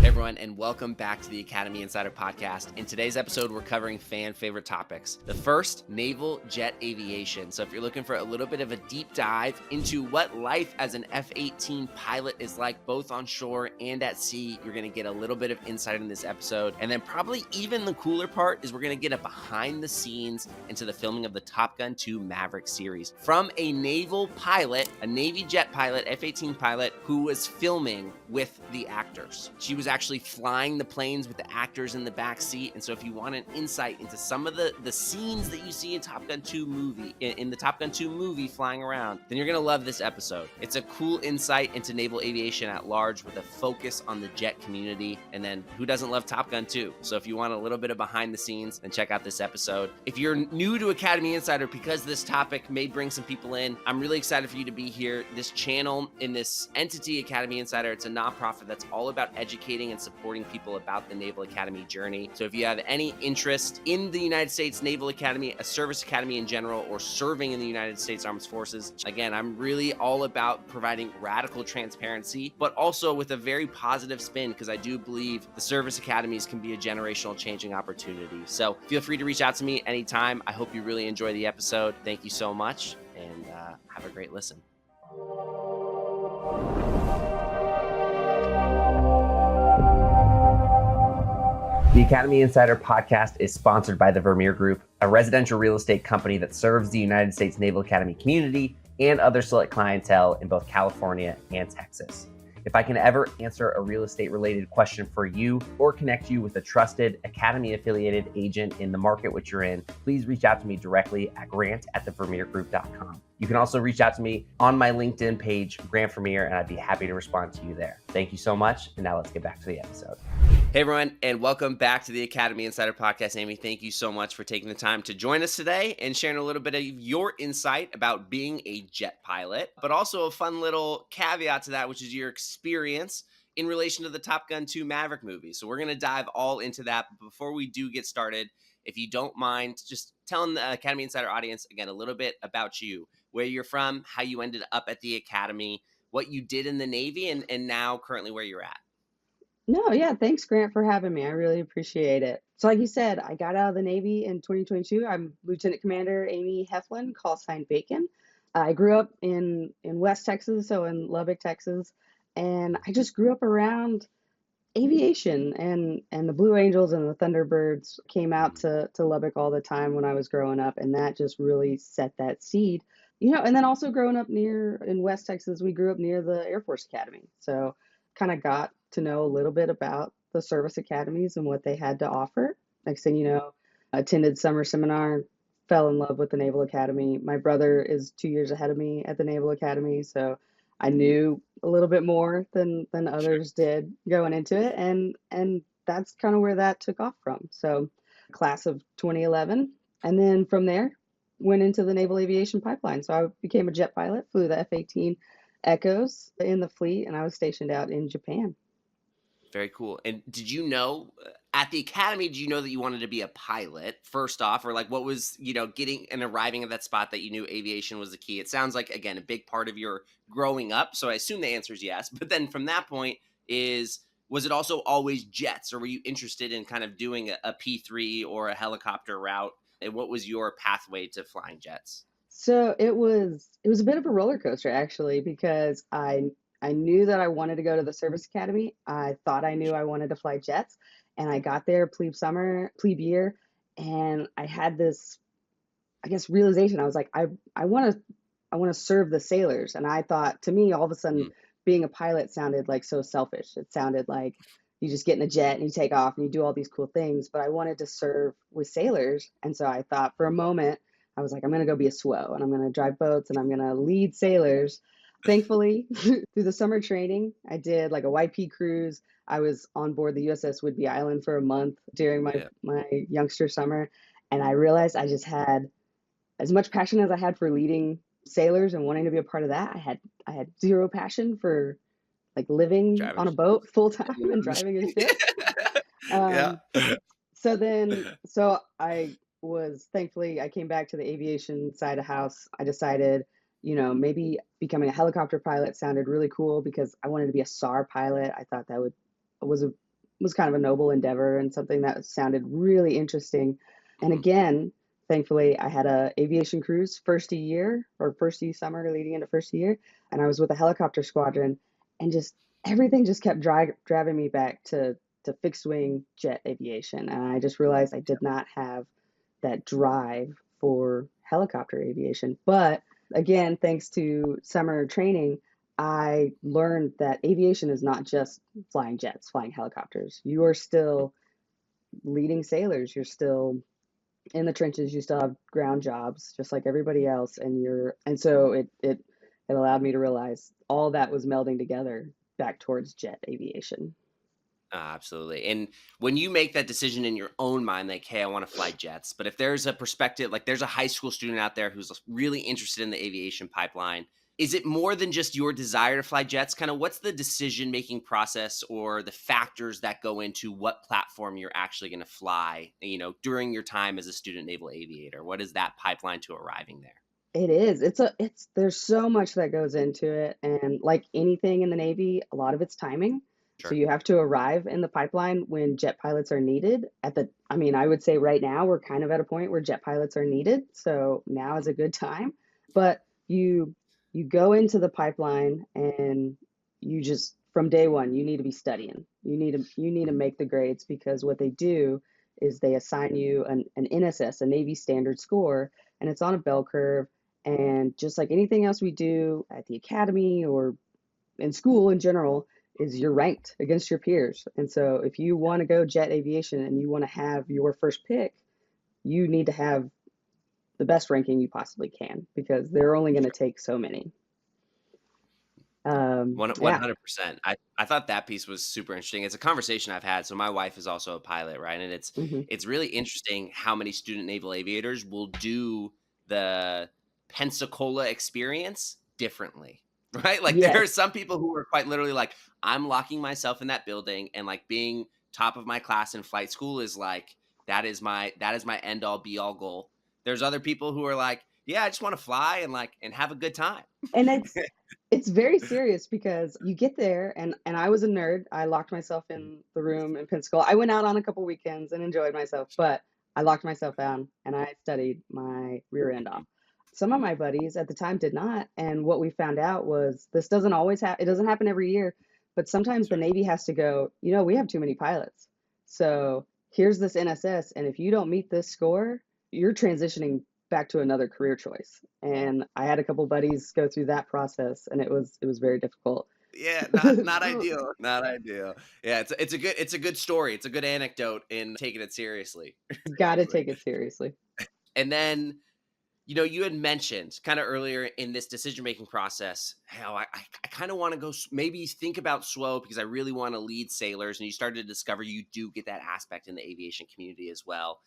Hey everyone, and welcome back to the Academy Insider Podcast. In today's episode, we're covering fan favorite topics. The first, naval jet aviation. So if you're looking for a little bit of a deep dive into what life as an F-18 pilot is like, both on shore and at sea, you're going to get a little bit of insight in this episode. And then probably even the cooler part is we're going to get a behind the scenes into the filming of the Top Gun 2 Maverick series from a naval pilot, a Navy jet pilot, F-18 pilot, who was filming with the actors. She was actually flying the planes with the actors in the back seat. And so if you want an insight into some of the scenes that you see in Top Gun 2 movie, in the Top Gun 2 movie flying around, then you're going to love this episode. It's a cool insight into naval aviation at large with a focus on the jet community. And then who doesn't love Top Gun 2? So if you want a little bit of behind the scenes, then check out this episode. If you're new to Academy Insider, because this topic may bring some people in, I'm really excited for you to be here. This channel, in this entity, Academy Insider, it's a nonprofit that's all about educating and supporting people about the Naval Academy journey. So if you have any interest in the United States Naval Academy, a service academy in general, or serving in the United States Armed Forces, again, I'm really all about providing radical transparency, but also with a very positive spin, because I do believe the service academies can be a generational changing opportunity. So feel free to reach out to me anytime. I hope you really enjoy the episode. Thank you so much, and have a great listen. The Academy Insider Podcast is sponsored by the Vermeer Group, a residential real estate company that serves the United States Naval Academy community and other select clientele in both California and Texas. If I can ever answer a real estate related question for you or connect you with a trusted Academy affiliated agent in the market which you're in, please reach out to me directly at grant@thevermeergroup.com. You can also reach out to me on my LinkedIn page, Grant Vermeer, and I'd be happy to respond to you there. Thank you so much. And now let's get back to the episode. Hey everyone, and welcome back to the Academy Insider Podcast. Amy, thank you so much for taking the time to join us today and sharing a little bit of your insight about being a jet pilot, but also a fun little caveat to that, which is your experience in relation to the Top Gun 2 Maverick movie. So we're going to dive all into that. But before we do get started, if you don't mind, just telling the Academy Insider audience, again, a little bit about you, where you're from, how you ended up at the Academy, what you did in the Navy, and now currently where you're at. No, yeah, thanks, Grant, for having me. I really appreciate it. So, like you said, I got out of the Navy in 2022. I'm Lieutenant Commander Amy Heflin, callsign Bacon. I grew up in West Texas, so in Lubbock, Texas, and I just grew up around aviation and the Blue Angels and the Thunderbirds came out to Lubbock all the time when I was growing up, and that just really set that seed. And then also growing up near in West Texas, we grew up near the Air Force Academy. So kind of got to know a little bit about the service academies and what they had to offer. Next thing you know, attended summer seminar, fell in love with the Naval Academy. My brother is 2 years ahead of me at the Naval Academy, so I knew a little bit more than others did going into it, and that's kind of where that took off from. So, class of 2011, and then from there went into the Naval Aviation pipeline. So I became a jet pilot, flew the F-18 Echoes in the fleet, and I was stationed out in Japan. Very cool. And did you know at the Academy, did you know that you wanted to be a pilot first off, or like what was, getting and arriving at that spot that you knew aviation was the key? It sounds like, again, a big part of your growing up. So I assume the answer is yes. But then from that point was it also always jets, or were you interested in kind of doing a P3 or a helicopter route? And what was your pathway to flying jets? So it was a bit of a roller coaster actually, because I knew that I wanted to go to the service academy. I thought I knew I wanted to fly jets, and I got there plebe year, and I had this, I guess, realization. I was like, I want to serve the sailors, and I thought, to me, all of a sudden, being a pilot sounded like so selfish. It sounded like you just get in a jet and you take off and you do all these cool things. But I wanted to serve with sailors, and so I thought for a moment, I was like, I'm going to go be a SWO, and I'm going to drive boats, and I'm going to lead sailors. Thankfully, through the summer training, I did like a YP cruise. I was on board the USS Whidbey Island for a month during my youngster summer, and I realized I just had as much passion as I had for leading sailors and wanting to be a part of that. I had zero passion for like living Driving on a a boat full time and driving a ship. Yeah. Um, so thankfully I came back to the aviation side of house. I decided, maybe becoming a helicopter pilot sounded really cool because I wanted to be a SAR pilot. I thought that was a was kind of a noble endeavor and something that sounded really interesting. And Mhm. again, thankfully, I had a aviation cruise first year or first summer leading into first year, and I was with a helicopter squadron, and just everything just kept driving me back to fixed wing jet aviation, and I just realized I did not have that drive for helicopter aviation. But again, thanks to summer training, I learned that aviation is not just flying jets, flying helicopters. You are still leading sailors. You're still in the trenches. You still have ground jobs, just like everybody else. And so it allowed me to realize all that was melding together back towards jet aviation. Absolutely. And when you make that decision in your own mind, like, hey, I want to fly jets, but if there's a perspective, like there's a high school student out there who's really interested in the aviation pipeline, is it more than just your desire to fly jets? Kind of what's the decision making process or the factors that go into what platform you're actually going to fly, during your time as a student naval aviator? What is that pipeline to arriving there? It is. It's there's so much that goes into it. And like anything in the Navy, a lot of it's timing. So Sure. you have to arrive in the pipeline when jet pilots are needed. I mean, I would say right now we're kind of at a point where jet pilots are needed. So now is a good time. But you go into the pipeline and you just from day one, you need to be studying. You need to make the grades because what they do is they assign you an NSS, a Navy standard score, and it's on a bell curve, and just like anything else we do at the academy or in school in general, is you're ranked against your peers. And so if you want to go jet aviation and you want to have your first pick, you need to have the best ranking you possibly can because they're only going to take so many. One Yeah. 100%. I thought that piece was super interesting. It's a conversation I've had. So my wife is also a pilot, right? And it's Hmm. it's really interesting how many student naval aviators will do the Pensacola experience differently, right? Like there are Yes. some people who are quite literally like, I'm locking myself in that building and like being top of my class in flight school is like that is my end all be all goal. There's other people who are like, yeah, I just want to fly and like and have a good time. And it's very serious because you get there, and I was a nerd. I locked myself in the room in Pensacola. I went out on a couple weekends and enjoyed myself, but I locked myself down and I studied my rear end off. Some of my buddies at the time did not, and what we found out was this doesn't always happen. It doesn't happen every year, but sometimes the Navy has to go, we have too many pilots. So here's this NSS, and if you don't meet this score, you're transitioning back to another career choice. And I had a couple buddies go through that process, and it was very difficult. Yeah, not ideal, not ideal. Yeah, it's a good story. It's a good anecdote in taking it seriously. Got to Seriously. take it seriously. And then, you had mentioned kind of earlier in this decision making process how I kind of want to go maybe think about SWO because I really want to lead sailors, and you started to discover you do get that aspect in the aviation community as well.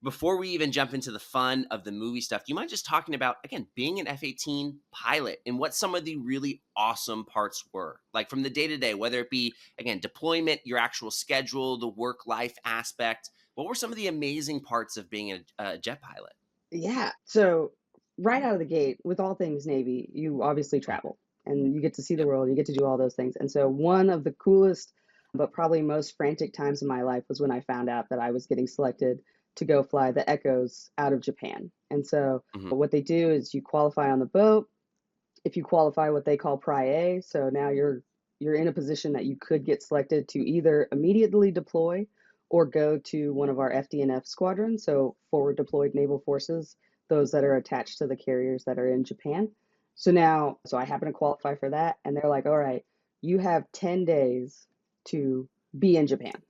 Before we even jump into the fun of the movie stuff, do you mind just talking about, again, being an F-18 pilot and what some of the really awesome parts were? Like from the day to day, whether it be, again, deployment, your actual schedule, the work life aspect. What were some of the amazing parts of being a jet pilot? Yeah. So right out of the gate, with all things Navy, you obviously Mhm. travel and you get to see the Yep. world, you get to do all those things. And so one of the coolest, but probably most frantic times in my life was when I found out that I was getting selected to go fly the Echoes out of Japan. And so Mhm. what they do is you qualify on the boat. If you qualify what they call Pri A, so now you're in a position that you could get selected to either immediately deploy or go to one of our FDNF squadrons, so forward deployed naval forces, those that are attached to the carriers that are in Japan. So I happen to qualify for that, and they're like, all right, you have 10 days to be in Japan.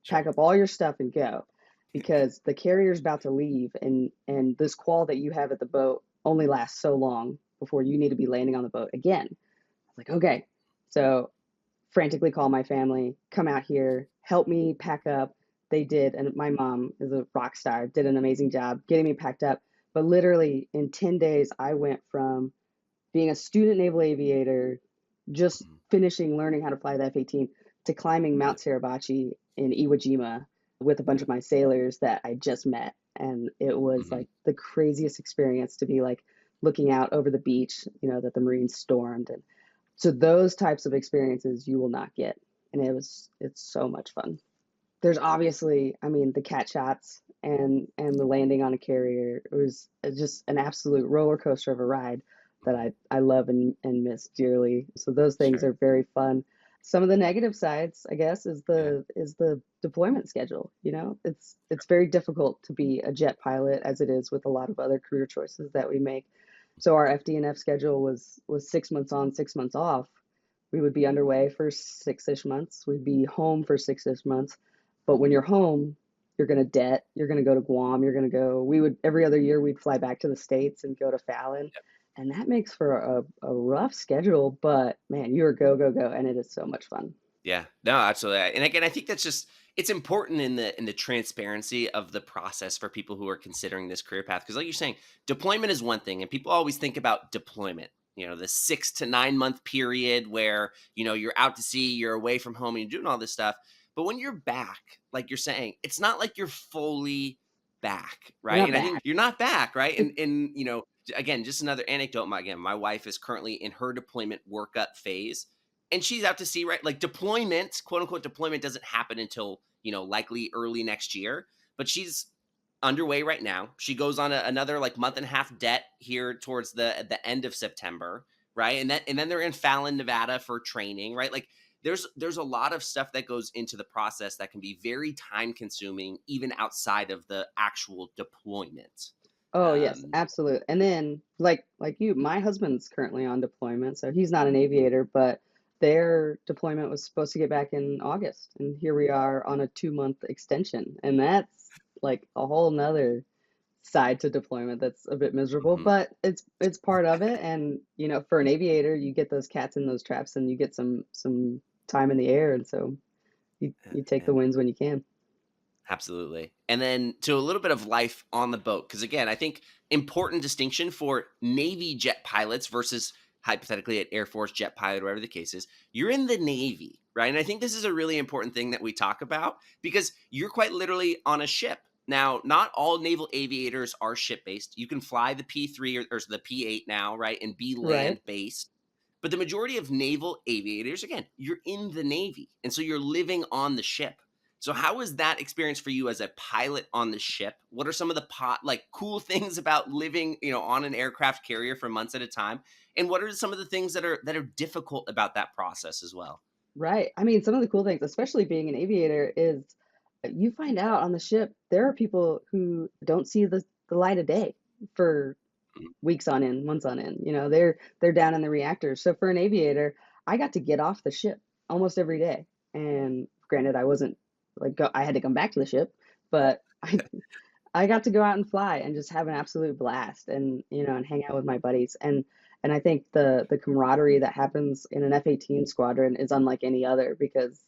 Sure. Pack up all your stuff and go because the carrier's about to leave, and this qual that you have at the boat only lasts so long before you need to be landing on the boat again. I was like, okay. So frantically call my family, come out here, help me pack up. They did, and my mom is a rock star, did an amazing job getting me packed up. But literally in 10 days, I went from being a student naval aviator, just Mhm. finishing learning how to fly the F-18, to climbing Yeah. Mount Suribachi in Iwo Jima with a bunch Yeah. of my sailors that I just met. And it was Mhm. like the craziest experience to be like looking out over the beach, that the Marines stormed. And so those types of experiences you will not get and it's so much fun. There's obviously, I mean, the cat shots and the landing on a carrier. It was just an absolute roller coaster of a ride that I love and miss dearly. So those things Sure. are very fun. Some of the negative sides, I guess, Yeah. is the deployment schedule. You know, it's very difficult to be a jet pilot as it is with a lot of other career choices that we make. So our FD&F schedule was 6 months on, 6 months off. We would be underway for 6-ish months. We'd be home for 6-ish months. But when you're home, you're going to det, you're going to go to Guam, you're going to go, we would, every other year, we'd fly back to the States and go to Fallon. And that makes for a rough schedule, but man, you're go, go, go. And it is so much fun. Yeah, no, absolutely. And again, I think that's just it's important in the transparency of the process for people who are considering this career path. Because like you're saying, deployment is one thing, and people always think about deployment. You know, the 6 to 9 month period where you're out to sea, you're away from home, and you're doing all this stuff. But when you're back, like you're saying, it's not like you're fully back, You're right? not And I think back. you're not back, right? And again, just another anecdote. My wife is currently in her deployment workup phase, and she's out to sea, right? Like deployment, quote unquote, deployment doesn't happen until, likely early next year, but she's underway right now. She goes on another like month and a half debt here towards the end of September, right? And then they're in Fallon, Nevada for training, right? Like there's a lot of stuff that goes into the process that can be very time consuming, even outside of the actual deployment. Oh yes, Um, absolutely. And then like you, my husband's currently on deployment, so he's not an aviator, but their deployment was supposed to get back in August, and here we are on a 2-month extension, and that's like a whole nother side to deployment that's a bit miserable, mhm. but it's part of it. And for an aviator, you get those cats in those traps, and you get some time in the air, and so you take Yeah. the wins when you can. Absolutely. And then to a little bit of life on the boat. Because again, I think important distinction for Navy jet pilots versus hypothetically an Air Force jet pilot, whatever the case is, you're in the Navy, right? And I think this is a really important thing that we talk about because you're quite literally on a ship. Now, not all naval aviators are ship based. You can fly the P3 or the P8 now, right? And be Right. land based. But the majority of naval aviators, again, you're in the Navy. And so you're living on the ship. So how was that experience for you as a pilot on the ship? What are some of the cool things about living, on an aircraft carrier for months at a time? And what are some of the things that are difficult about that process as well? Right. I mean, some of the cool things, especially being an aviator, is you find out on the ship there are people who don't see the light of day for Mhm. weeks on end, months on end. They're down in the reactors. So for an aviator, I got to get off the ship almost every day. And granted, I wasn't I had to come back to the ship, but I got to go out and fly and just have an absolute blast, and and hang out with my buddies. And I think the camaraderie that happens in an F-18 squadron is unlike any other, because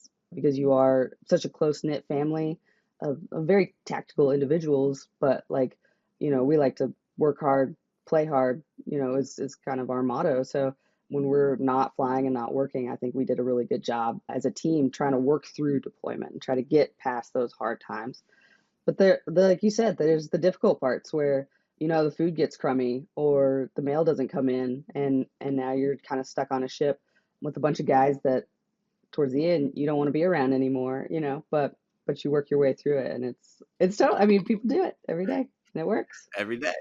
you are such a close-knit family of very tactical individuals, but we like to work hard, play hard, is kind of our motto. So when we're not flying and not working, I think we did a really good job as a team trying to work through deployment and try to get past those hard times. But like you said, there's the difficult parts where, the food gets crummy or the mail doesn't come in, and now you're kind of stuck on a ship with a bunch of guys that towards the end you don't want to be around anymore, but you work your way through it, and it's so, I mean, people do it every day and it works. Every day.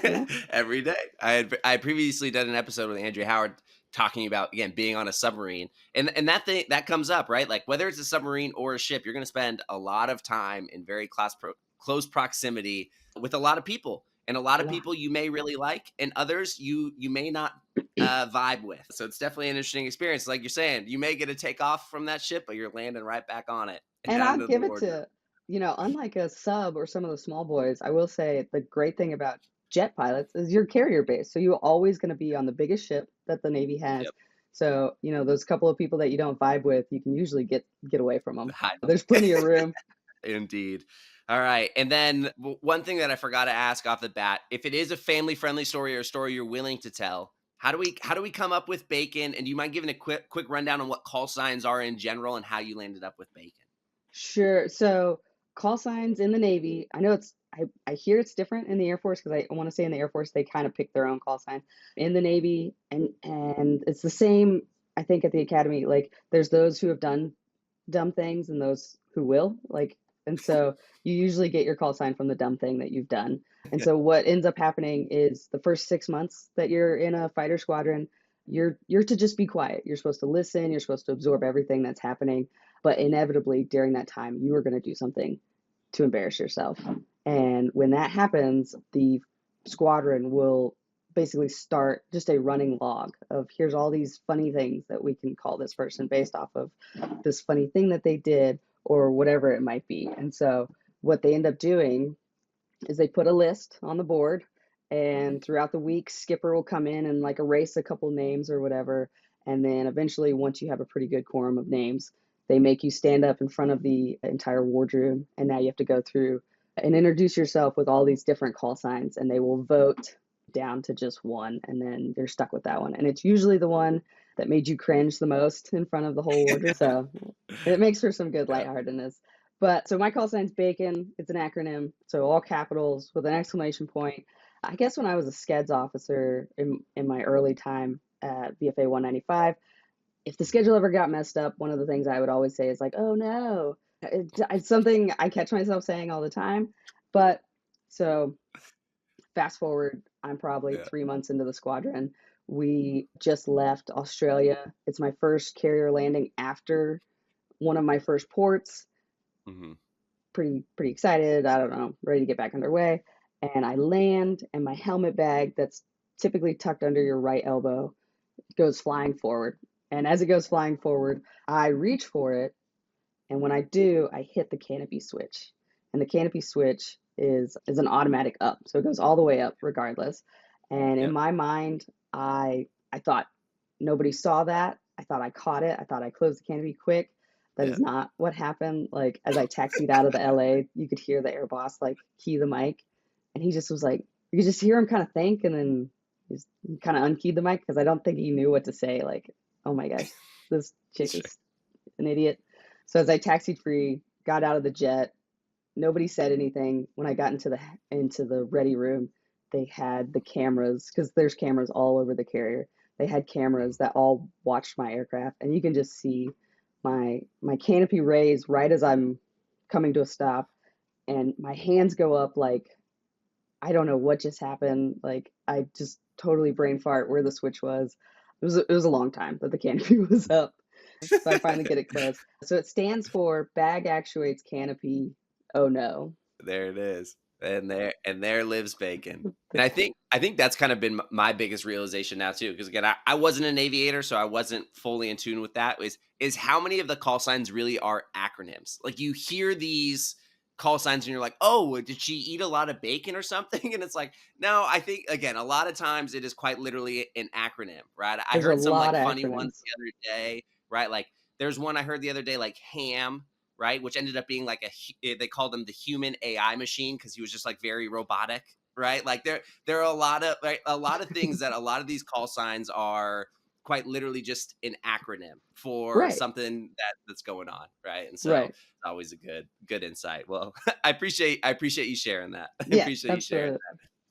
Yeah. Every day. I had previously done an episode with Andrew Howard talking about again being on a submarine. And that thing that comes up, right? Like whether it's a submarine or a ship, you're gonna spend a lot of time in very close proximity with a lot of people. And a lot A of lot. people you may really like, and others you may not vibe with. So it's definitely an interesting experience. Like you're saying, you may get a take off from that ship, but you're landing right back on it and And down I'll into the give it wardroom. to, unlike a sub or some of the small boys, I will say the great thing about jet pilots is you're carrier based. So you're always going to be on the biggest ship that the Navy has. Yep. So, those couple of people that you don't vibe with, you can usually get away from them. Hide There's plenty of room. Indeed. All right. And then one thing that I forgot to ask off the bat, if it is a family friendly story or a story you're willing to tell, how do we come up with bacon? And do you mind giving a quick rundown on what call signs are in general and how you landed up with bacon? Sure. So call signs in the Navy, I know I hear it's different in the Air Force, because I want to say in the Air Force they kind of pick their own call sign. In the Navy, and it's the same, I think, at the academy. Like there's those who have done dumb things and those who will. And so you usually get your call sign from the dumb thing that you've done. And so what ends up happening is the first 6 months that you're in a fighter squadron, you're to just be quiet. You're supposed to listen, you're supposed to absorb everything that's happening, but inevitably during that time you are going to do something to embarrass yourself. And when that happens, the squadron will basically start just a running log of here's all these funny things that we can call this person based off of this funny thing that they did or whatever it might be. And so what they end up doing is they put a list on the board, and throughout the week skipper will come in and like erase a couple names or whatever, and then eventually once you have a pretty good quorum of names, they make you stand up in front of the entire wardroom, and now you have to go through and introduce yourself with all these different call signs, and they will vote down to just one, and then you're stuck with that one, and it's usually the one that made you cringe the most in front of the whole wardroom. So it makes for some good Yeah. lightheartedness. But so my call sign's Bacon. It's an acronym, so all capitals with an exclamation point. I guess when I was a SCEDS officer in my early time at VFA 195, if the schedule ever got messed up, one of the things I would always say is like, "Oh no." It's something I catch myself saying all the time. But so fast forward, I'm probably Yeah. 3 months into the squadron. We just left Australia. It's my first carrier landing after one of my first ports. Hmm. Pretty excited. I don't know, ready to get back underway. And I land, and my helmet bag that's typically tucked under your right elbow goes flying forward. And as it goes flying forward, I reach for it, and when I do, I hit the canopy switch. And the canopy switch is an automatic up, so it goes all the way up regardless. And in Yeah. my mind, I thought nobody saw that. I thought I caught it. I thought I closed the canopy quick. That Yeah. is not what happened. Like as I taxied out of the LA, you could hear the air boss like key the mic, and he just was like, you could just hear him kind of think, and then he kind of unkeyed the mic because I don't think he knew what to say. Like, oh my gosh, this chick Sure. is an idiot. So as I taxied free, got out of the jet, nobody said anything. When I got into the ready room, they had the cameras because there's cameras all over the carrier. They had Mhm. cameras that all watched my aircraft, and you can just see my canopy raise right as I'm coming to a stop, and my hands go up like I don't know what just happened. Like I just totally brain fart where the switch was. It was a long time that the canopy was up. So I finally get it closed. So it stands for bag actuates canopy. Oh no. There it is. And there lives bacon. And I think that's kind of been my biggest realization now too. Because again, I wasn't an aviator, so I wasn't fully in tune with that. Is how many of the call signs really are acronyms? Like you hear these call signs and you're like, oh, did she eat a lot of bacon or something? And it's like, no, I think again, a lot of times it is quite literally an acronym, right? I There's a heard some lot like of funny ones acronyms. the other day, right? Like there's one I heard the other day, like ham, right? Which ended up being like they called him the human AI machine because he was just like very robotic, right? Like there are a lot of a lot of things that a lot of these call signs are quite literally just an acronym for Right. something that's going on, right? And so Right. it's always a good insight. Well, I appreciate you sharing that. I Yeah, appreciate you sharing absolutely.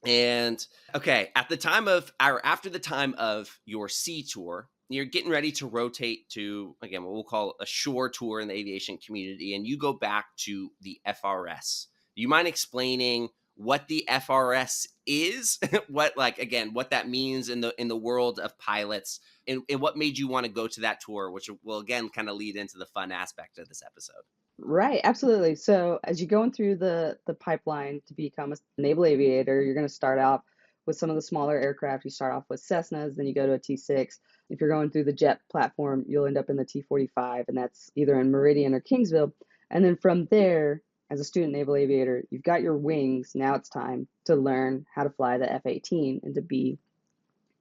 and okay, at the time of or after the time of your sea tour, you're getting ready to rotate to again what we'll call a shore tour in the aviation community, and you go back to the FRS. Do you mind explaining what the FRS is? What like again what that means in the world of pilots, and what made you want to go to that tour, which will again kind of lead into the fun aspect of this episode. Right, absolutely. So as you're going through the pipeline to become a naval aviator, you're going to start out with some of the smaller aircraft. You start off with Cessnas, then you go to a T6. If you're going through the jet platform, you'll end up in the T45, and that's either in Meridian or Kingsville. And then from there, as a student naval aviator, you've got your wings. Now it's time to learn how to fly the F-18 and to be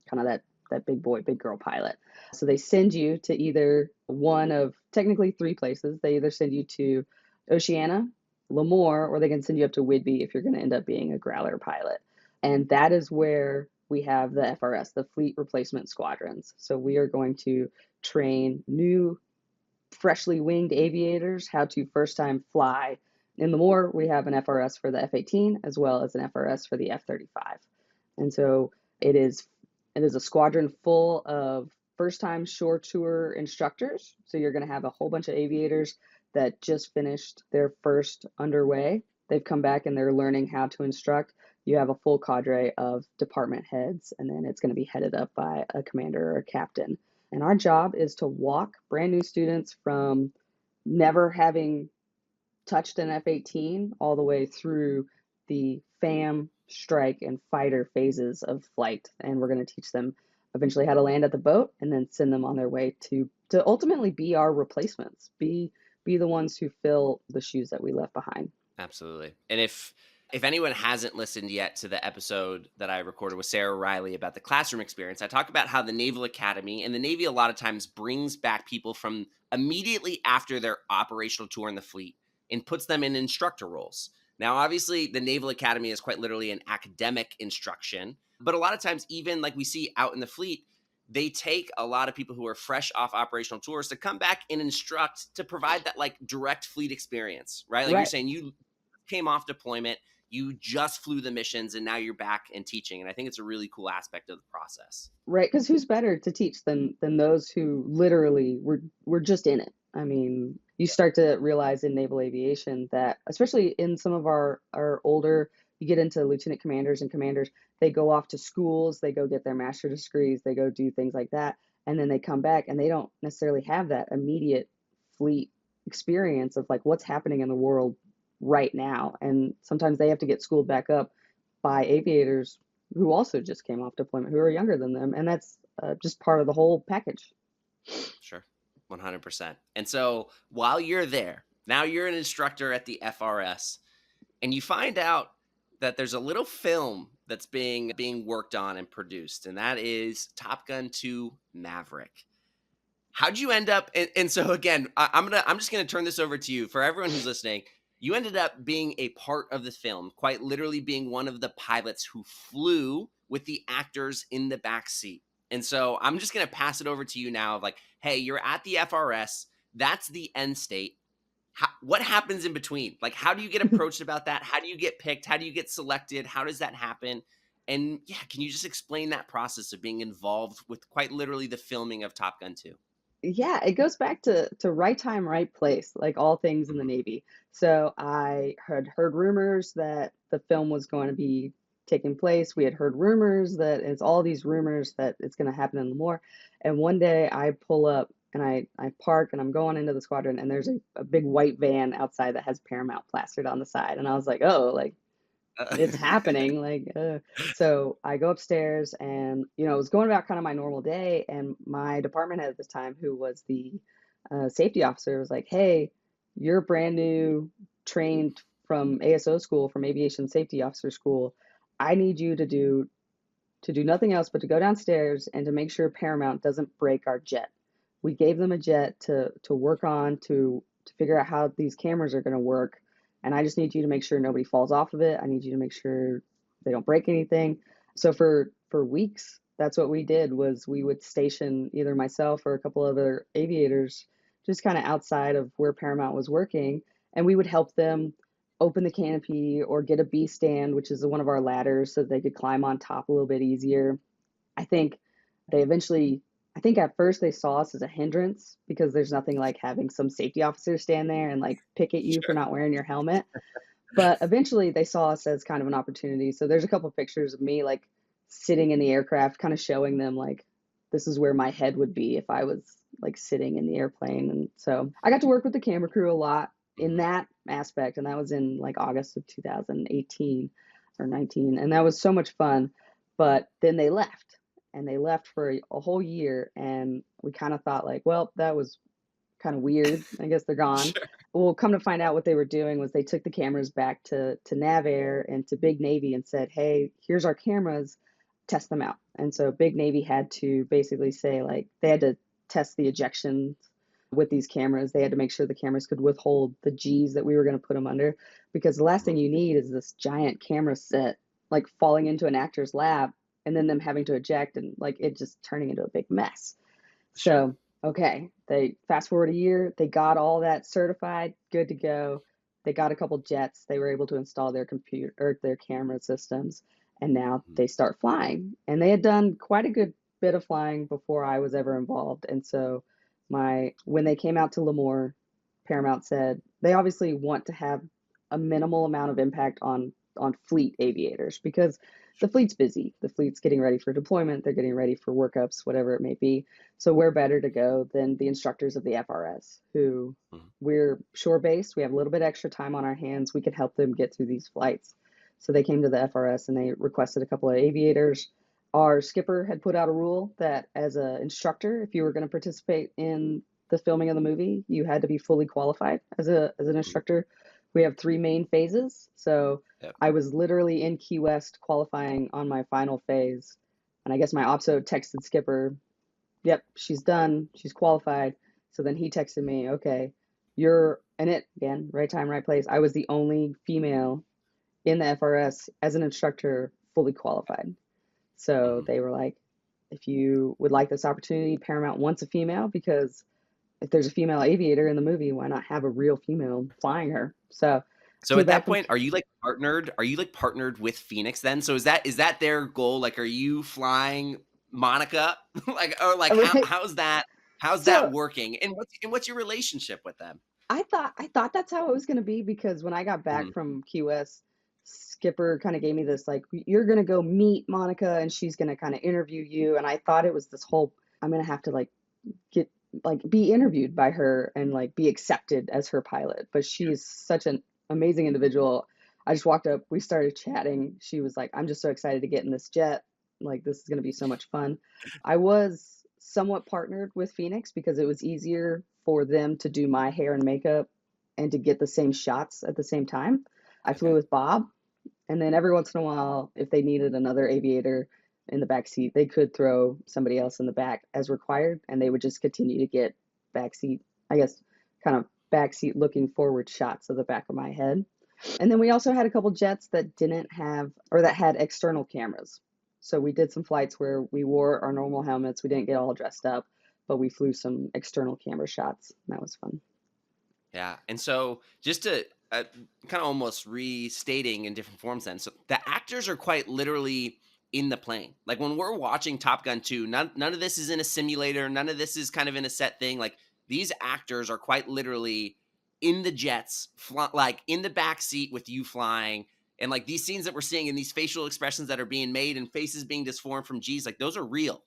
kind of that big boy, big girl pilot. So they send you to either one of technically three places. They either send you to Oceana, Lemoore, or they can send you up to Whidbey if you're going to end up being a growler pilot. And that is where we have the FRS, the Fleet Replacement Squadrons. So we are going to train new, freshly winged aviators how to first time fly. In Lemoore, we have an FRS for the F-18 as well as an FRS for the F-35. And so it is it is a squadron full of first time shore tour instructors. So you're going to have a whole bunch of aviators that just finished their first underway. They've come back and they're learning how to instruct. You have a full cadre of department heads, and then it's going to be headed up by a commander or a captain. And our job is to walk brand new students from never having touched an F-18 all the way through the FAM, strike, and fighter phases of flight. And we're going to teach them eventually how to land at the boat and then send them on their way to ultimately be our replacements, be the ones who fill the shoes that we left behind. Absolutely. And if anyone hasn't listened yet to the episode that I recorded with Sarah Riley about the classroom experience, I talk about how the Naval Academy and the Navy a lot of times brings back people from immediately after their operational tour in the fleet and puts them in instructor roles. Now, obviously, the Naval Academy is quite literally an academic instruction, but a lot of times, even like we see out in the fleet, they take a lot of people who are fresh off operational tours to come back and instruct to provide that like direct fleet experience, right? Like you're Right. saying, you came off deployment, you just flew the missions, and now you're back and teaching. And I think it's a really cool aspect of the process. Right, because who's better to teach than those who literally were just in it? I mean, you start to realize in naval aviation that, especially in some of our older, you get into lieutenant commanders and commanders, they go off to schools, they go get their master's degrees, they go do things like that, and then they come back and they don't necessarily have that immediate fleet experience of like what's happening in the world right now. And sometimes they have to get schooled back up by aviators who also just came off deployment, who are younger than them, and that's just part of the whole package. Sure. 100%. And so while you're there, now you're an instructor at the FRS, and you find out that there's a little film that's being worked on and produced, and that is Top Gun 2 Maverick. How'd you end up? And so again, I'm just gonna turn this over to you for everyone who's listening. You ended up being a part of the film, quite literally being one of the pilots who flew with the actors in the back seat. And so I'm just gonna pass it over to you now. Of like, hey, you're at the FRS. That's the end state. What happens in between? Like, how do you get approached about that? How do you get picked? How do you get selected? How does that happen? And yeah, can you just explain that process of being involved with quite literally the filming of Top Gun 2? Yeah, it goes back to right time, right place, like all things in the Navy. So I had heard rumors that the film was going to be taking place. We had heard rumors that it's all these rumors that it's going to happen in Lemoore. And one day I pull up and I park and I'm going into the squadron and there's a big white van outside that has Paramount plastered on the side. And I was like, oh, like it's happening. So I go upstairs and, I was going about kind of my normal day. And my department head at the time, who was the safety officer, was like, hey, you're brand new, trained from ASO school, from aviation safety officer school. I need you to do nothing else but to go downstairs and to make sure Paramount doesn't break our jet. We gave them a jet to work on to figure out how these cameras are going to work, and I just need you to make sure nobody falls off of it. I need you to make sure they don't break anything. So for weeks, that's what we did. Was we would station either myself or a couple other aviators just kind of outside of where Paramount was working, and we would help them open the canopy or get a B stand, which is one of our ladders, so they could climb on top a little bit easier. I think they eventually, I think at first they saw us as a hindrance because there's nothing like having some safety officer stand there and like pick at you for Sure. not wearing your helmet. But eventually they saw us as kind of an opportunity. So there's a couple of pictures of me like sitting in the aircraft, kind of showing them like this is where my head would be if I was like sitting in the airplane. And so I got to work with the camera crew a lot in Mhm. that aspect. And that was in like August of 2018 or 19. And that was so much fun. But then they left and they left for a whole year. And we kind of thought like, well, that was kind of weird. I guess they're gone. Sure. Well, come to find out what they were doing was they took the cameras back to Nav Air and to Big Navy and said, "Hey, here's our cameras, test them out." And so Big Navy had to basically say like they had to test the ejections with these cameras. They had to make sure the cameras could withhold the G's that we were going to put them under, because the last thing Mhm. you need is this giant camera set like falling into an actor's lap and then them having to eject and like it just turning into a big mess. Sure. So, okay, they fast forward a year, they got all that certified, good to go. They got a couple jets, they were able to install their computer or their camera systems, and now Mhm. they start flying. And they had done quite a good bit of flying before I was ever involved. And so when they came out to Lemoore, Paramount said they obviously want to have a minimal amount of impact on fleet aviators because the fleet's busy. The fleet's getting ready for deployment, they're getting ready for workups, whatever it may be. So where better to go than the instructors of the FRS, who Mhm. we're shore based, we have a little bit extra time on our hands, we could help them get through these flights. So they came to the FRS and they requested a couple of aviators. Our skipper had put out a rule that as an instructor, if you were going to participate in the filming of the movie, you had to be fully qualified as an Mhm. instructor. We have three main phases. So Yep. I was literally in Key West qualifying on my final phase. And I guess my opso texted skipper, yep, she's done. She's qualified. So then he texted me, okay, you're in it again, right time, right place. I was the only female in the FRS as an instructor fully qualified. So Mhm. they were like, if you would like this opportunity, Paramount wants a female because if there's a female aviator in the movie, why not have a real female flying her? So So flew at that back from, point, are you like partnered? Are you like partnered with Phoenix then? So is that their goal? Like, are you flying Monica? Like, or like right. how's that So working? And what's your relationship with them? I thought that's how it was going to be because when I got back Mhm. from Key West, Skipper kind of gave me this like you're going to go meet Monica and she's going to kind of interview you, and I thought it was this whole I'm going to have to like get like be interviewed by her and like be accepted as her pilot. But she is such an amazing individual. I just walked up, we started chatting. She was like, "I'm just so excited to get in this jet. Like this is going to be so much fun." I was somewhat partnered with Phoenix because it was easier for them to do my hair and makeup and to get the same shots at the same time. I flew Okay. with Bob, and then every once in a while, if they needed another aviator in the back seat, they could throw somebody else in the back as required, and they would just continue to get backseat, I guess, kind of backseat looking forward shots of the back of my head. And then we also had a couple jets that didn't have or that had external cameras. So we did some flights where we wore our normal helmets. We didn't get all dressed up, but we flew some external camera shots. That was fun. Yeah. And so just to kind of almost restating in different forms then. So the actors are quite literally in the plane. Like when we're watching Top Gun 2, none of this is in a simulator, none of this is kind of in a set thing. Like these actors are quite literally in the jets, like in the back seat with you flying. And like these scenes that we're seeing and these facial expressions that are being made and faces being disformed from G's, like those are real.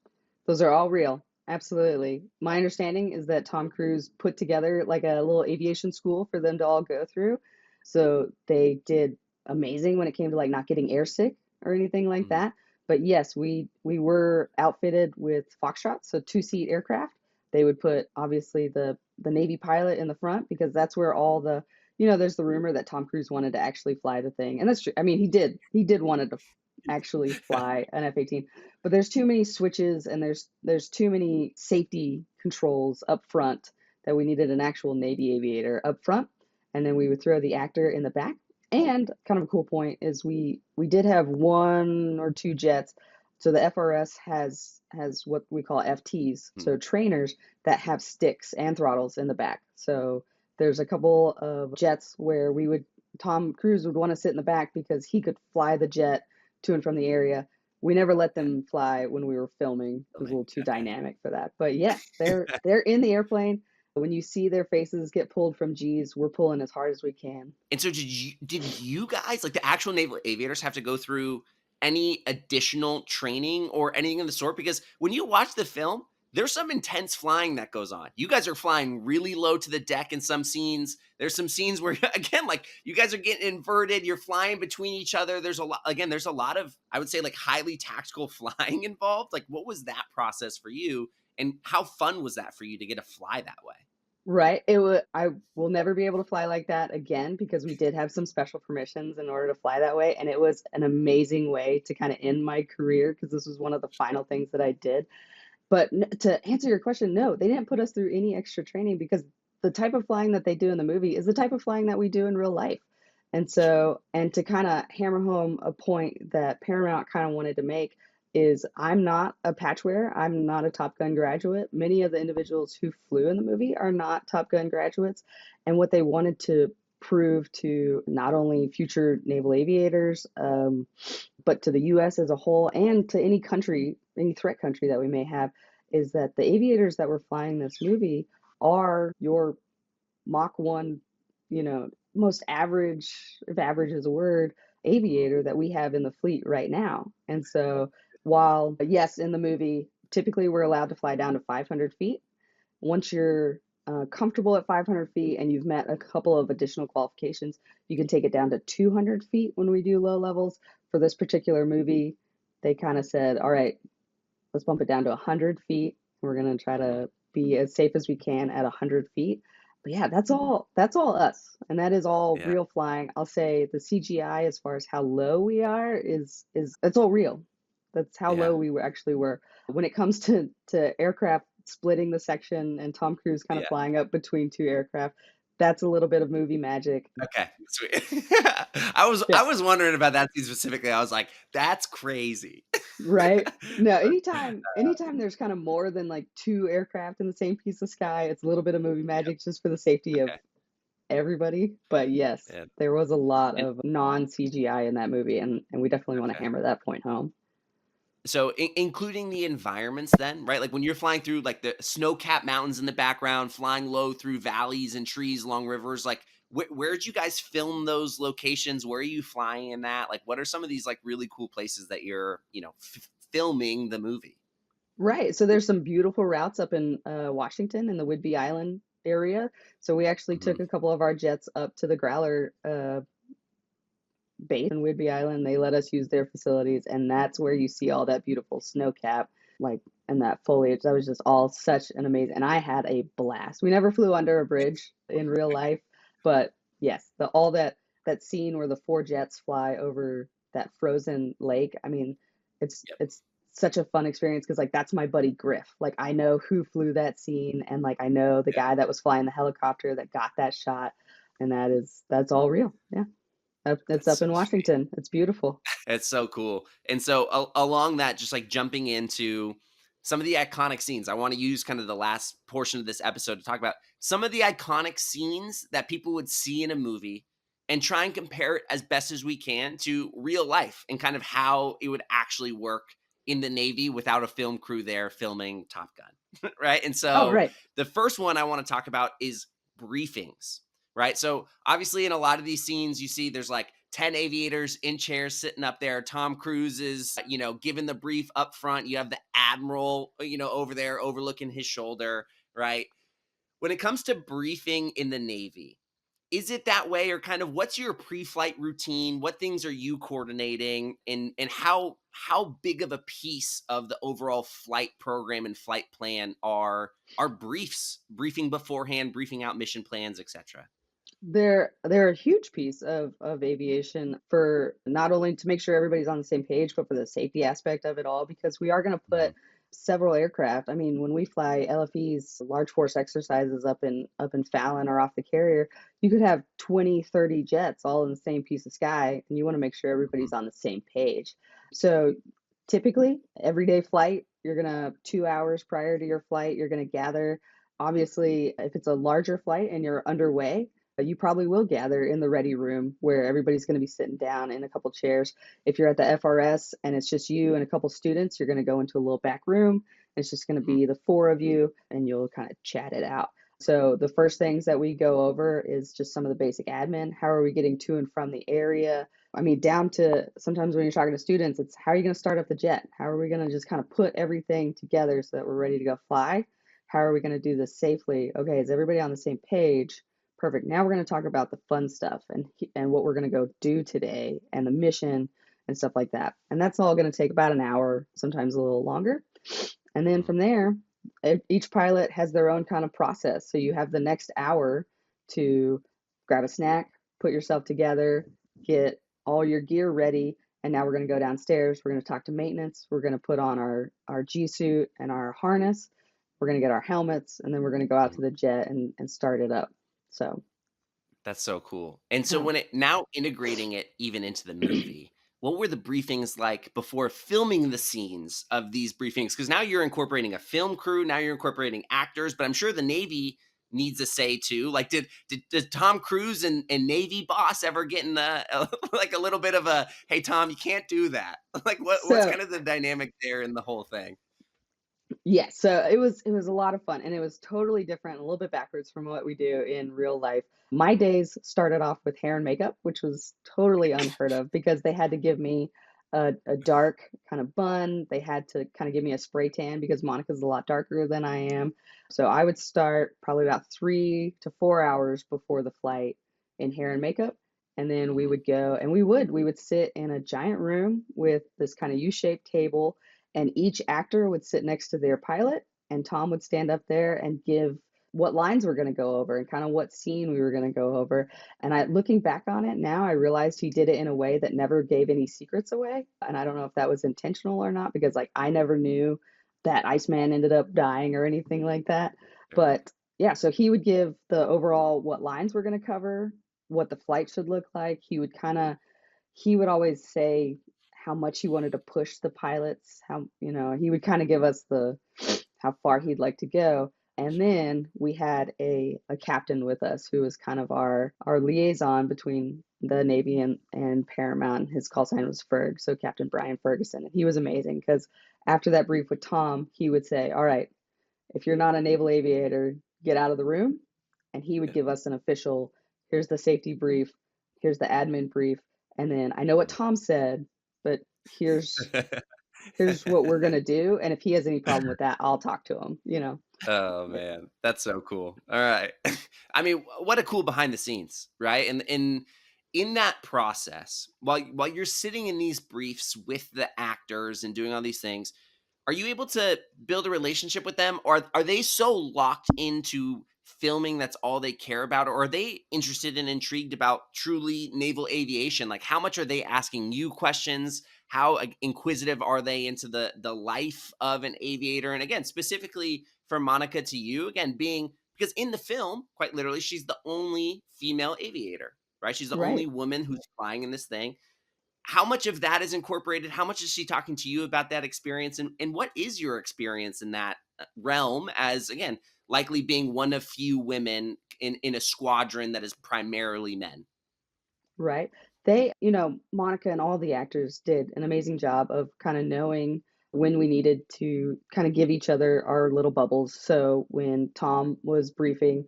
Those are all real. Absolutely. My understanding is that Tom Cruise put together like a little aviation school for them to all go through. So they did amazing when it came to like not getting airsick or anything like Mhm. that. But yes, we were outfitted with Foxtrots, so two-seat aircraft. They would put obviously the Navy pilot in the front because that's where all the there's the rumor that Tom Cruise wanted to actually fly the thing. And that's true. I mean, he did wanted to actually fly an F-18, but there's too many switches and there's too many safety controls up front that we needed an actual Navy aviator up front, and then we would throw the actor in the back. And kind of a cool point is we did have one or two jets. So the FRS has what we call FTs, Mhm. so trainers that have sticks and throttles in the back. So there's a couple of jets where we would Tom Cruise would want to sit in the back because he could fly the jet to and from the area. We never let Yeah. them fly when we were filming. It was a Filming. little too Okay. dynamic for that. But yes, they're in the airplane. When you see their faces get pulled from G's, we're pulling as hard as we can. And so did you guys, like the actual naval aviators, have to go through any additional training or anything of the sort? Because when you watch the film, there's some intense flying that goes on. You guys are flying really low to the deck in some scenes. There's some scenes where again, like you guys are getting inverted, you're flying between each other. There's a lot of, I would say, like highly tactical flying involved. Like what was that process for you? And how fun was that for you to get to fly that way? Right. I will never be able to fly like that again because we did have some special permissions in order to fly that way. And it was an amazing way to kind of end my career because this was one of the final things that I did. But to answer your question, no, they didn't put us through any extra training because the type of flying that they do in the movie is the type of flying that we do in real life. And Sure. so, and to kind of hammer home a point that Paramount kind of wanted to make is I'm not a patch wearer. I'm not a Top Gun graduate. Many of the individuals who flew in the movie are not Top Gun graduates. And what they wanted to prove to not only future naval aviators, but to the US as a whole and to any country, any threat country that we may have, is that the aviators that were flying this movie are your Mach 1, most average, if average is a word, Mhm. aviator that we have in the fleet right now. And so, while, yes, in the movie, typically we're allowed to fly down to 500 feet. Once you're comfortable at 500 feet and you've met a couple of additional qualifications, you can take it down to 200 feet when we do low levels. For this particular movie, they kind of said, all right, let's bump it down to 100 feet. We're going to try Mhm. to be as safe as we can at 100 feet. But yeah, that's all us. And that is all Yeah. real flying. I'll say the CGI as far as how low we are is that's all real. That's how Yeah. low we actually were. When it comes to aircraft splitting the section and Tom Cruise kind of Yeah. flying up between two aircraft, that's a little bit of movie magic. Okay. Sweet. I was Yeah. I was wondering about that scene specifically. I was like, that's crazy. Right? No, anytime there's kind of more than like 2 aircraft in the same piece of sky, it's a little bit of movie Yep. magic just for the safety of Okay. everybody. But yes, Yeah. there was a lot And of non-CGI in that movie, and we definitely want to okay. hammer that point home. So, including the environments then, right? Like when you're flying through like the snow-capped mountains in the background, flying low through valleys and trees along rivers, like where'd you guys film those locations? Where are you flying in that? Like what are some of these like really cool places that you're, filming the movie? Right. So there's some beautiful routes up in Washington in the Whidbey Island area. So we actually Mhm. took a couple of our jets up to the Growler base in Whidbey Island. They let us use their facilities, and that's where you see all that beautiful snow cap, like, and that foliage. That was just all such an amazing. And I had a blast. We never flew under a bridge in real life, but yes, the all that scene where the four jets fly over that frozen lake. I mean, Yep. it's such a fun experience because like that's my buddy Griff. Like I know who flew that scene, and like I know the Yeah. guy that was flying the helicopter that got that shot, and that's all real. Yeah. It's That's up so in sweet. Washington. It's beautiful. It's so cool. And so along that, just like jumping into some of the iconic scenes, I want to use kind of the last portion of this episode to talk about some of the iconic scenes that people would see in a movie and try and compare it as best as we can to real life and kind of how it would actually work in the Navy without a film crew there filming Top Gun. Right. And Oh, so right. the first one I want to talk about is briefings, right? So obviously, in a lot of these scenes, you see there's like 10 aviators in chairs sitting up there. Tom Cruise is, giving the brief up front. You have the admiral, over there overlooking his shoulder, right? When it comes to briefing in the Navy, is it that way or kind of what's your pre-flight routine? What things are you coordinating and how big of a piece of the overall flight program and flight plan are briefs, briefing beforehand, briefing out mission plans, etc.? They're a huge piece of aviation for not only to make sure everybody's on the same page, but for the safety aspect of it all, because we are going to Mhm. put several aircraft. I mean, when we fly LFEs, large force exercises up in Fallon or off the carrier, you could have 20, 30 jets all in the same piece of sky, and you want to make sure Mhm. everybody's on the same page. So typically, everyday flight, you're gonna 2 hours prior to your flight, you're gonna gather. Obviously, if it's a larger flight and you're underway, you probably will gather in the ready room where everybody's going to be sitting down in a couple chairs. If you're at the FRS and it's just you and a couple students, you're going to go into a little back room. It's just going to Mhm. be the four of you and you'll kind of chat it out. So the first things that we go over is just some of the basic admin. How are we getting to and from the area? I mean, down to sometimes when you're talking to students, it's how are you going to start up the jet? How are we going to just kind of put everything together so that we're ready to go fly? How are we going to do this safely? Okay, is everybody on the same page? Perfect. Now we're going to talk about the fun stuff and what we're going to go do today and the mission and stuff like that. And that's all going to take about an hour, sometimes a little longer. And then Mhm. from there, each pilot has their own kind of process. So you have the next hour to grab a snack, put yourself together, get all your gear ready, and now we're going to go downstairs. We're going to talk to maintenance. We're going to put on our G suit and our harness. We're going to get our helmets, and then we're going to go out Mhm. to the jet and start it up. So, That's so cool. And so yeah. when it now integrating it even into the movie, what were the briefings like before filming the scenes of these briefings? Because now you're incorporating a film crew, now you're incorporating actors, but I'm sure the Navy needs a say too? Like, did Tom Cruise and Navy boss ever get in like a little bit of a, hey Tom, you can't do that? Like, what's So kind of the dynamic there in the whole thing? yeah, so it was a lot of fun, and it was totally different, a little bit backwards from what we do in real life. My days started off with hair and makeup, which was totally unheard of because they had to give me a dark kind of bun. They had to kind of give me a spray tan because Monica's a lot darker than I am. So I would start probably about 3 to 4 hours before the flight in hair and makeup. And then we Mhm. would go and we would sit in a giant room with this kind of U-shaped table, and each actor would sit next to their pilot, and Tom would stand up there and give what lines we're going to go over and kind of what scene we were going to go over. And looking back on it now, I realized he did it in a way that never gave any secrets away. And I don't know if that was intentional or not, because like I never knew that Iceman ended up dying or anything like that. Sure. But yeah, so he would give the overall what lines we're going to cover, what the flight should look like. He would always say how much he wanted to push the pilots, how, he would kind of give us the how far he'd like to go. And Sure. then we had a captain with us who was kind of our liaison between the Navy and Paramount. His call sign was Ferg, so Captain Brian Ferguson. And he was amazing because after that brief with Tom, he would say, "All right, if you're not a naval aviator, get out of the room." And he would Yeah. give us an official, here's the safety brief, here's the admin brief, and then I know what Tom said, but here's what we're gonna do. And if he has any problem with that, I'll talk to him. Oh man, that's so cool. All right. I mean, what a cool behind the scenes, right? And in that process, while you're sitting in these briefs with the actors and doing all these things, are you able to build a relationship with them, or are they so locked into filming that's all they care about, or are they interested and intrigued about truly naval aviation? Like, how much are they asking you questions? How inquisitive are they into the life of an aviator? And again, specifically for Monica, to you, again, being, because in the film, quite literally, she's the only female aviator, right? She's the only Right. woman who's flying in this thing. How much of that is incorporated? How much is she talking to you about that experience? And what is your experience in that realm as, again, likely being one of few women in a squadron that is primarily men? Right. Monica and all the actors did an amazing job of kind of knowing when we needed to kind of give each other our little bubbles. So when Tom was briefing,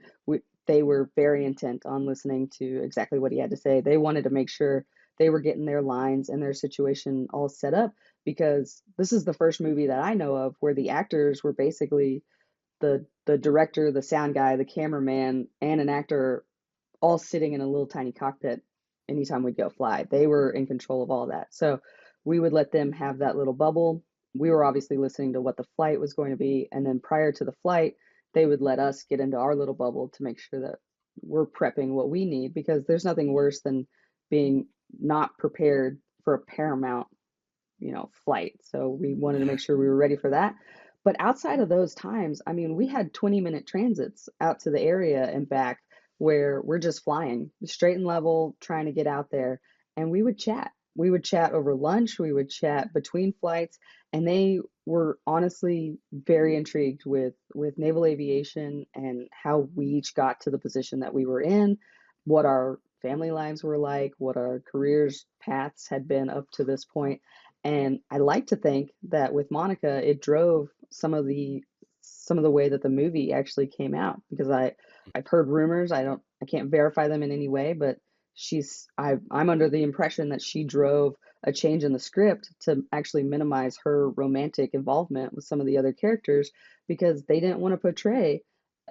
they were very intent on listening to exactly what he had to say. They wanted to make sure they were getting their lines and their situation all set up, because this is the first movie that I know of where the actors were basically the director, the sound guy, the cameraman, and an actor all sitting in a little tiny cockpit anytime we'd go fly. They were in control of all that. So we would let them have that little bubble. We were obviously listening to what the flight was going to be. And then prior to the flight, they would let us get into our little bubble to make sure that we're prepping what we need, because there's nothing worse than being not prepared for a Paramount flight. So we wanted to Yeah. make sure we were ready for that. But outside of those times, I mean, we had 20-minute transits out to the area and back where we're just flying straight and level, trying to get out there. And we would chat. We would chat over lunch, we would chat between flights, and they were honestly very intrigued with naval aviation and how we each got to the position that we were in, what our family lives were like, what our careers paths had been up to this point. And I like to think that with Monica, it drove some of the way that the movie actually came out, because I've heard rumors. I can't verify them in any way, but I'm under the impression that she drove a change in the script to actually minimize her romantic involvement with some of the other characters, because they didn't want to portray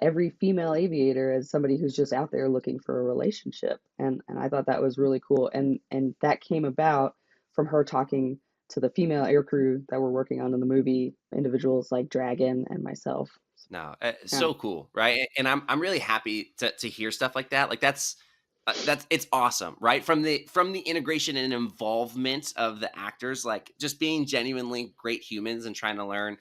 every female aviator as somebody who's just out there looking for a relationship. And I thought that was really cool. And that came about from her talking to the female aircrew that were working on in the movie, individuals like Dragon and myself. No, Yeah, so cool, right? And I'm really happy to hear stuff like that. Like that's it's awesome, right? From the integration and involvement of the actors, like just being genuinely great humans and trying to learn.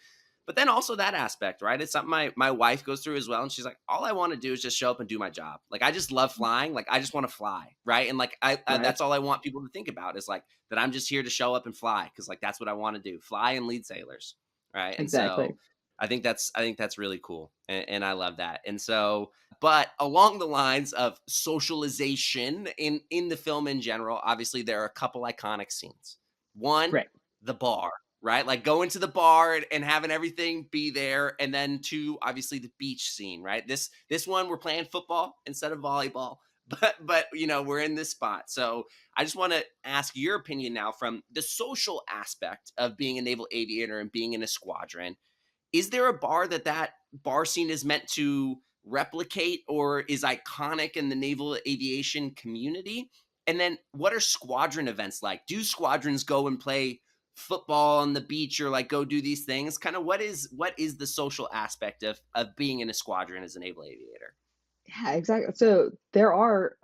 But then also that aspect, right? It's something my wife goes through as well, and she's like, all I want to do is just show up and do my job. Like I just love flying. Like I just want to fly, right? And like I right. that's all I want people to think about is like that I'm just here to show up and fly because like that's what I want to do, fly and lead sailors, right? And so Exactly. I think that's really cool, and I love that. And so, but along the lines of socialization in the film in general, obviously there are a couple iconic scenes. One, Right. the bar, right? Like going to the bar and having everything be there, and then two, obviously the beach scene, right? This one we're playing football instead of volleyball, but we're in this spot. So I just want to ask your opinion now from the social aspect of being a naval aviator and being in a squadron. Is there a bar that bar scene is meant to replicate or is iconic in the naval aviation community? And then what are squadron events like? Do squadrons go and play football on the beach or like go do these things? Kind of what is the social aspect of being in a squadron as a naval aviator? Yeah, exactly. So there are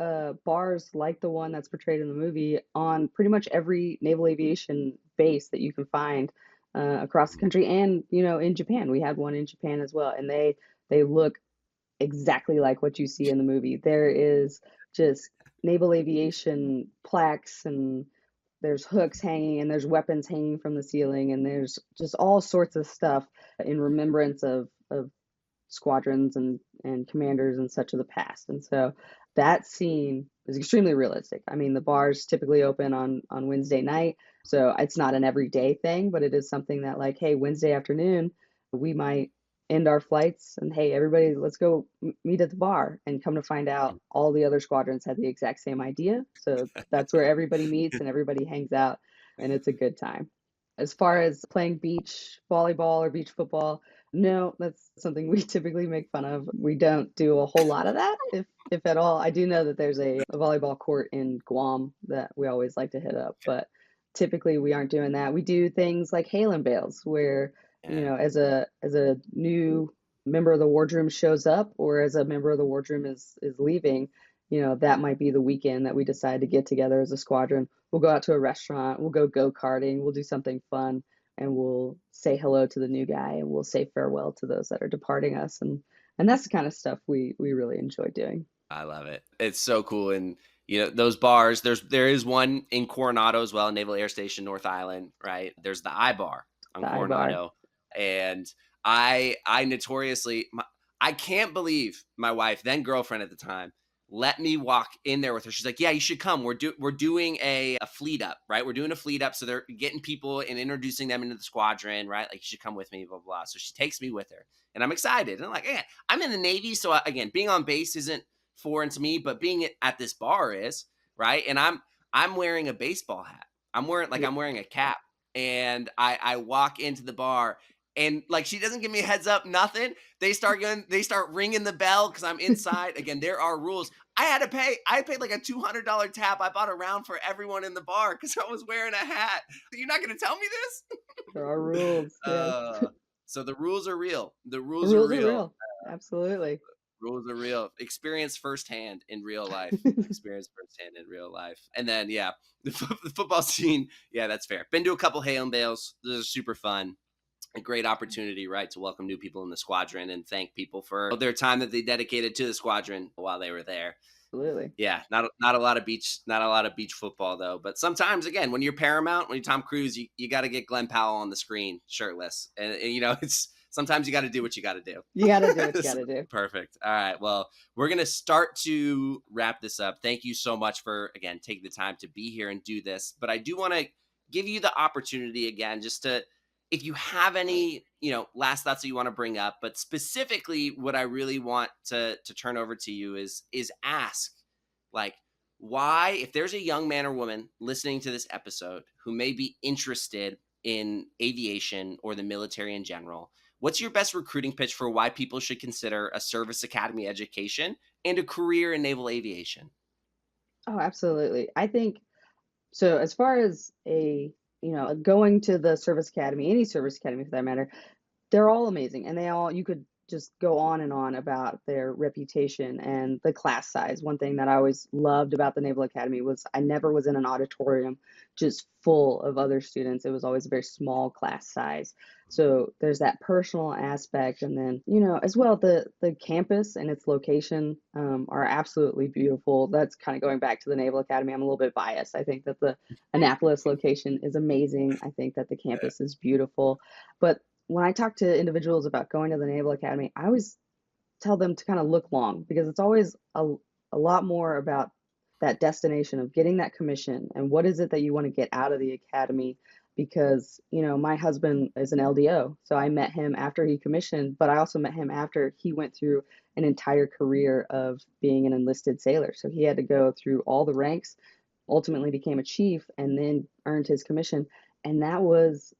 bars like the one that's portrayed in the movie on pretty much every naval aviation base that you can find across the country, and in Japan. We had one in Japan as well, and they look exactly like what you see in the movie. There is just naval aviation plaques, and there's hooks hanging, and there's weapons hanging from the ceiling, and there's just all sorts of stuff in remembrance of squadrons and commanders and such of the past. And so that scene is extremely realistic. I mean, the bars typically open on Wednesday night, so it's not an everyday thing, but it is something that, like, hey, Wednesday afternoon, we might end our flights and, hey, everybody, let's go meet at the bar. And come to find out, all the other squadrons had the exact same idea. So that's where everybody meets and everybody hangs out, and it's a good time. As far as playing beach volleyball or beach football, no, that's something we typically make fun of. We don't do a whole lot of that, if at all. I do know that there's a volleyball court in Guam that we always like to hit up, but typically we aren't doing that. We do things like hail and bales, where, Yeah. as a new member of the wardroom shows up, or as a member of the wardroom is leaving, that might be the weekend that we decide to get together as a squadron. We'll go out to a restaurant, we'll go karting, we'll do something fun, and we'll say hello to the new guy, and we'll say farewell to those that are departing us, and that's the kind of stuff we really enjoy doing. I love it. It's so cool. And those bars, there is one in Coronado as well, Naval Air Station, North Island, right? There's the I bar on The iBar. Coronado. And I notoriously I can't believe my wife, then girlfriend at the time, let me walk in there with her. She's like, "Yeah, you should come. We're doing a fleet up, right? We're doing a fleet up, so they're getting people and introducing them into the squadron, right? Like, you should come with me, blah blah, blah." So she takes me with her, and I'm excited. And I'm like, "Yeah, I'm in the Navy, so again, being on base isn't foreign to me, but being at this bar is, right?" And I'm wearing a baseball hat. Yeah. I'm wearing a cap, and I walk into the bar, and like she doesn't give me a heads up, nothing. They start ringing the bell because I'm inside. Again, there are rules. I paid like a $200 tab. I bought a round for everyone in the bar because I was wearing a hat. You're not gonna tell me this? There are rules, yes. So the rules are real. The The rules are rules are real. real. Absolutely. Rules are real. Experience firsthand in real life. Experience firsthand in real life. And then, yeah, the football scene. Yeah, that's fair. Been to a couple hail and bales. Those are super fun. A great opportunity, right, to welcome new people in the squadron and thank people for their time that they dedicated to the squadron while they were there. Absolutely. Yeah, not a lot of beach football though. But sometimes, again, when you're Paramount, when you're Tom Cruise, you got to get Glenn Powell on the screen shirtless, and it's sometimes you got to do what you got to do. You got to do what you got to do. Perfect. All right. Well, we're gonna start to wrap this up. Thank you so much for again taking the time to be here and do this. But I do want to give you the opportunity again, just to if you have any last thoughts that you want to bring up, but specifically what I really want to turn over to you is ask, like, why, if there's a young man or woman listening to this episode who may be interested in aviation or the military in general, what's your best recruiting pitch for why people should consider a service academy education and a career in naval aviation? Oh, absolutely. I think so. As far as going to the service academy, any service academy for that matter, they're all amazing, and you could just go on and on about their reputation and the class size. One thing that I always loved about the Naval Academy was I never was in an auditorium just full of other students. It was always a very small class size. So there's that personal aspect, and then as well, the campus and its location are absolutely beautiful. That's kind of going back to the Naval Academy. I'm a little bit biased. I think that the Annapolis location is amazing. I think that the campus is beautiful, but when I talk to individuals about going to the Naval Academy, I always tell them to kind of look long because it's always a lot more about that destination of getting that commission and what is it that you want to get out of the academy. Because, my husband is an LDO, so I met him after he commissioned, but I also met him after he went through an entire career of being an enlisted sailor. So he had to go through all the ranks, ultimately became a chief, and then earned his commission. And that was,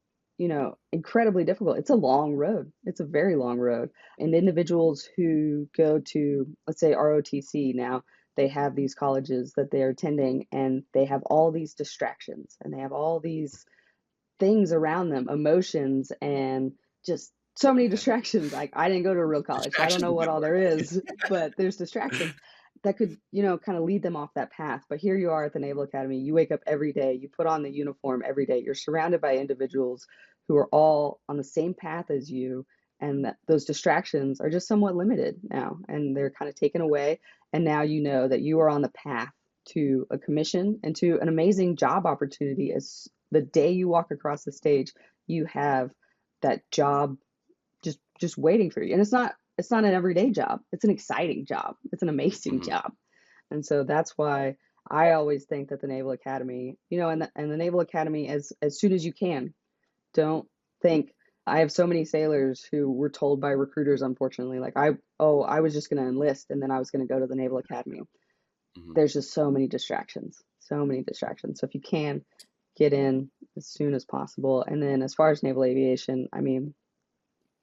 incredibly difficult. It's a long road. It's a very long road. And individuals who go to, let's say, ROTC now, they have these colleges that they're attending and they have all these distractions and they have all these things around them, emotions, and just so many Yeah. distractions. Like, I didn't go to a real college, so I don't Distractions know what all galore. there is, but there's distractions that could, kind of lead them off that path. But here you are at the Naval Academy. You wake up every day, you put on the uniform every day. You're surrounded by individuals who are all on the same path as you, and that those distractions are just somewhat limited now, and they're kind of taken away. And now you know that you are on the path to a commission and to an amazing job opportunity. As the day you walk across the stage, you have that job just waiting for you. And it's not an everyday job. It's an exciting job. It's an amazing Mhm. job. And so that's why I always think that the Naval Academy, and the Naval Academy, as soon as you can. Don't think. I have so many sailors who were told by recruiters, unfortunately, like, I was just going to enlist and then I was going to go to the Naval Academy. Mhm. There's just so many distractions, so many distractions. So if you can, get in as soon as possible. And then as far as naval aviation, I mean,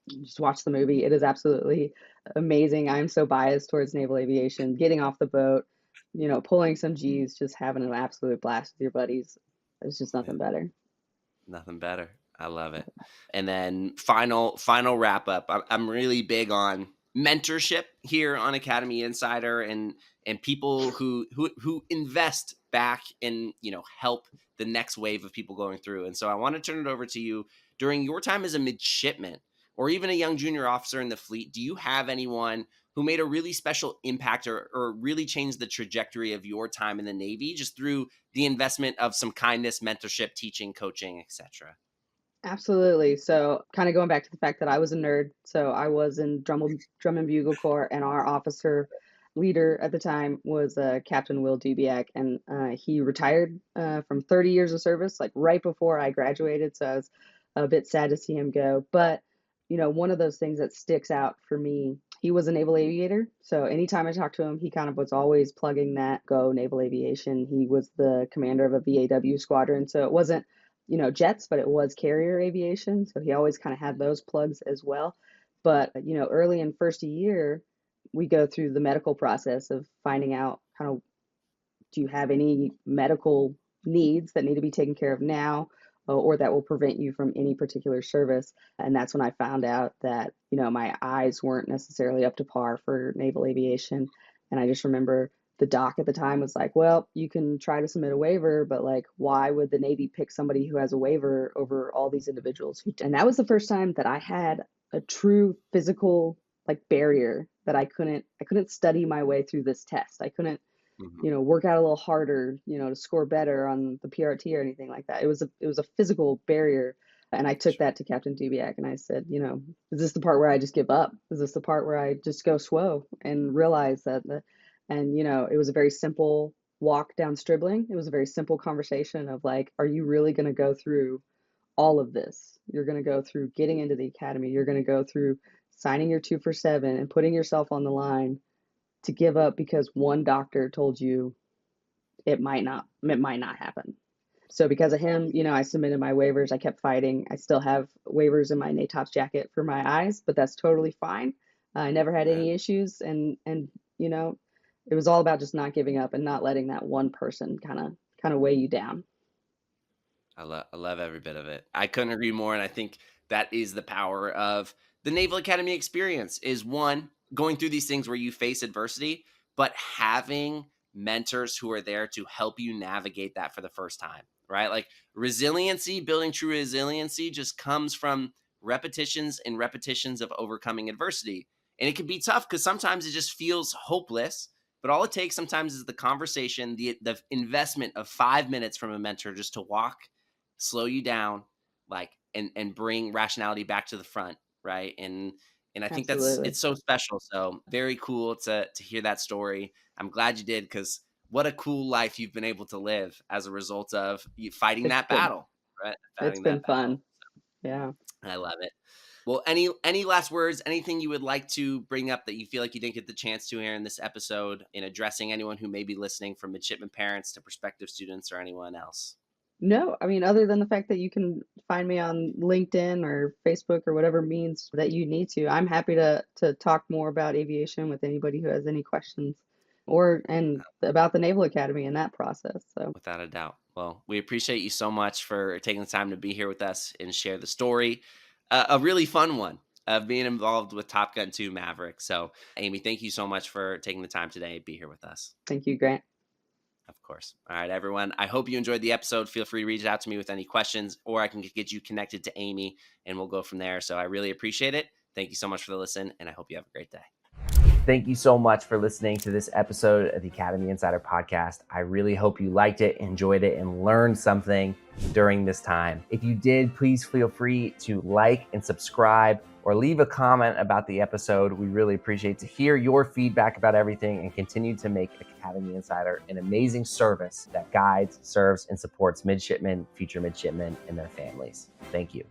just watch the movie. It is absolutely amazing. I'm so biased towards naval aviation. Getting off the boat, pulling some G's, just having an absolute blast with your buddies. There's just Yeah. nothing better. Nothing better. I love it. And then final wrap up. I'm really big on mentorship here on Academy Insider, and people who invest back and help the next wave of people going through. And so I want to turn it over to you during your time as a midshipman or even a young junior officer in the fleet. Do you have anyone who made a really special impact or really changed the trajectory of your time in the Navy just through the investment of some kindness, mentorship, teaching, coaching, etc.? Absolutely. So, kind of going back to the fact that I was a nerd. So, I was in drum and bugle corps, and our officer leader at the time was Captain Will Dubiak, and he retired from 30 years of service, like right before I graduated. So, I was a bit sad to see him go. But, one of those things that sticks out for me, he was a naval aviator. So, anytime I talked to him, he kind of was always plugging that go naval aviation. He was the commander of a VAW squadron. So, it wasn't jets, but it was carrier aviation. So he always kind of had those plugs as well. But, early in first year, we go through the medical process of finding out kind of, do you have any medical needs that need to be taken care of now, or that will prevent you from any particular service? And that's when I found out that, my eyes weren't necessarily up to par for naval aviation. And I just remember the doc at the time was like, well, you can try to submit a waiver, but like, why would the Navy pick somebody who has a waiver over all these individuals and that was the first time that I had a true physical, like, barrier that I couldn't study my way through this test. I couldn't Mhm. work out a little harder, to score better on the PRT or anything like that. It was a physical barrier. And I took Sure. that to Captain Dubiak and I said, is this the part where I just give up? Is this the part where I just go slow and realize that and it was a very simple walk down Stribling. It was a very simple conversation of like, are you really going to go through all of this? You're going to go through getting into the academy. You're going to go through signing your 2 for 7 and putting yourself on the line to give up because one doctor told you it might not happen. So because of him, I submitted my waivers. I kept fighting. I still have waivers in my NATOPS jacket for my eyes, but that's totally fine. I never had Right. any issues, and it was all about just not giving up and not letting that one person kind of weigh you down. I love every bit of it. I couldn't agree more, and I think that is the power of the Naval Academy experience is one, going through these things where you face adversity, but having mentors who are there to help you navigate that for the first time, right? Like resiliency, building true resiliency just comes from repetitions and repetitions of overcoming adversity. And it can be tough because sometimes it just feels hopeless. But all it takes sometimes is the conversation, the investment of 5 minutes from a mentor just to walk, slow you down, like and bring rationality back to the front, right? And I think Absolutely. it's so special. So very cool to hear that story. I'm glad you did, because what a cool life you've been able to live as a result of you fighting It's that been battle, right? it's Fighting been that battle. fun. Yeah. I love it. Well, any last words, anything you would like to bring up that you feel like you didn't get the chance to here in this episode, in addressing anyone who may be listening, from midshipman parents to prospective students or anyone else? No, I mean, other than the fact that you can find me on LinkedIn or Facebook or whatever means that you need to, I'm happy to talk more about aviation with anybody who has any questions or and about the Naval Academy and that process. So Without a doubt. Well, we appreciate you so much for taking the time to be here with us and share the story. A really fun one of being involved with Top Gun 2 Maverick. So, Amy, thank you so much for taking the time today to be here with us. thank you, Grant. Of course. All right, everyone. I hope you enjoyed the episode. Feel free to reach out to me with any questions, or I can get you connected to Amy and we'll go from there. So, I really appreciate it. Thank you so much for the listen, and I hope you have a great day. Thank you so much for listening to this episode of the Academy Insider Podcast. I really hope you liked it, enjoyed it, and learned something during this time. If you did, please feel free to like and subscribe or leave a comment about the episode. We really appreciate to hear your feedback about everything and continue to make Academy Insider an amazing service that guides, serves, and supports midshipmen, future midshipmen, and their families. Thank you.